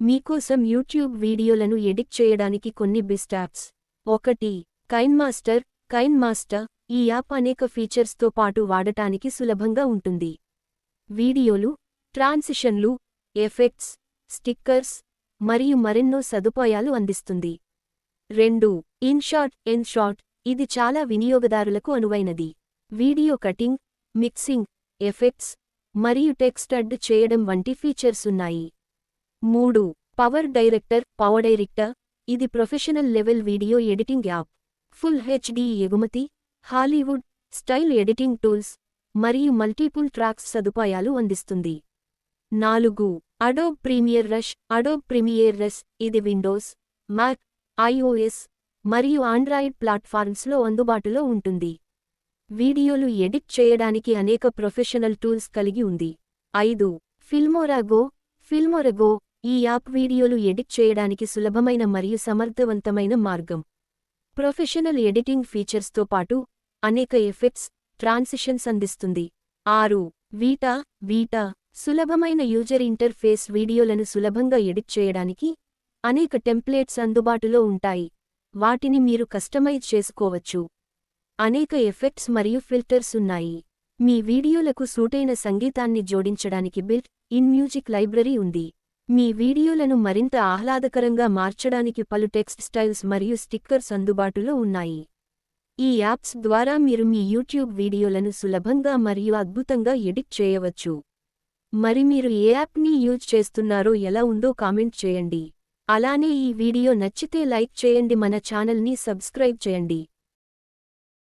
మీకోసం యూట్యూబ్ వీడియోలను ఎడిట్ చేయడానికి కొన్ని బెస్ట్ యాప్స్. 1. కైన్మాస్టర్. కైన్మాస్టర్ ఈ యాప్ అనేక ఫీచర్స్తో పాటు వాడటానికి సులభంగా ఉంటుంది. వీడియోలు, ట్రాన్సిషన్లు, ఎఫెక్ట్స్, స్టిక్కర్స్ మరియు మరెన్నో సదుపాయాలు అందిస్తుంది. 2. ఇన్షాట్. ఇది చాలా వినియోగదారులకు అనువైనది. వీడియో కటింగ్, మిక్సింగ్, ఎఫెక్ట్స్ మరియు టెక్స్ట్ యాడ్ చేయడం వంటి ఫీచర్స్ ఉన్నాయి. 3. Power director. ఇది professional level video editing app. Full HD ఎగుమతి, హాలీవుడ్ స్టైల్ ఎడిటింగ్ టూల్స్ మరియు మల్టిపుల్ ట్రాక్స్ సదుపాయాలు అందిస్తుంది. 4. అడోబ్ ప్రీమియర్ రష్ ఇది విండోస్, మ్యాక్, ఐఓఎస్ మరియు ఆండ్రాయిడ్ ప్లాట్ఫామ్స్లో అందుబాటులో ఉంటుంది. వీడియోలు ఎడిట్ చేయడానికి అనేక ప్రొఫెషనల్ టూల్స్ కలిగి ఉంది. 5. ఫిల్మోరా గో ఈ యాప్ వీడియోలు ఎడిట్ చేయడానికి సులభమైన మరియు సమర్థవంతమైన మార్గం. ప్రొఫెషనల్ ఎడిటింగ్ ఫీచర్స్తో పాటు అనేక ఎఫెక్ట్స్, ట్రాన్సిషన్స్ అందిస్తుంది. 6. వీటా సులభమైన యూజర్ ఇంటర్ఫేస్ వీడియోలను సులభంగా ఎడిట్ చేయడానికి అనేక టెంప్లేట్స్ అందుబాటులో ఉంటాయి. వాటిని మీరు కస్టమైజ్ చేసుకోవచ్చు. అనేక ఎఫెక్ట్స్ మరియు ఫిల్టర్స్ ఉన్నాయి. మీ వీడియోలకు సూటైన సంగీతాన్ని జోడించడానికి బిల్ట్ ఇన్ మ్యూజిక్ లైబ్రరీ ఉంది. మీ వీడియోలను మరింత ఆహ్లాదకరంగా మార్చడానికి పలు టెక్స్ట్ స్టైల్స్ మరియు స్టిక్కర్స్ అందుబాటులో ఉన్నాయి. ఈ యాప్స్ ద్వారా మీరు మీ యూట్యూబ్ వీడియోలను సులభంగా మరియు అద్భుతంగా ఎడిట్ చేయవచ్చు. మరి మీరు ఏ యాప్ని యూజ్ చేస్తున్నారో ఎలా ఉందో కామెంట్ చేయండి. అలానే ఈ వీడియో నచ్చితే లైక్ చేయండి, మన ఛానల్ని సబ్స్క్రైబ్ చేయండి.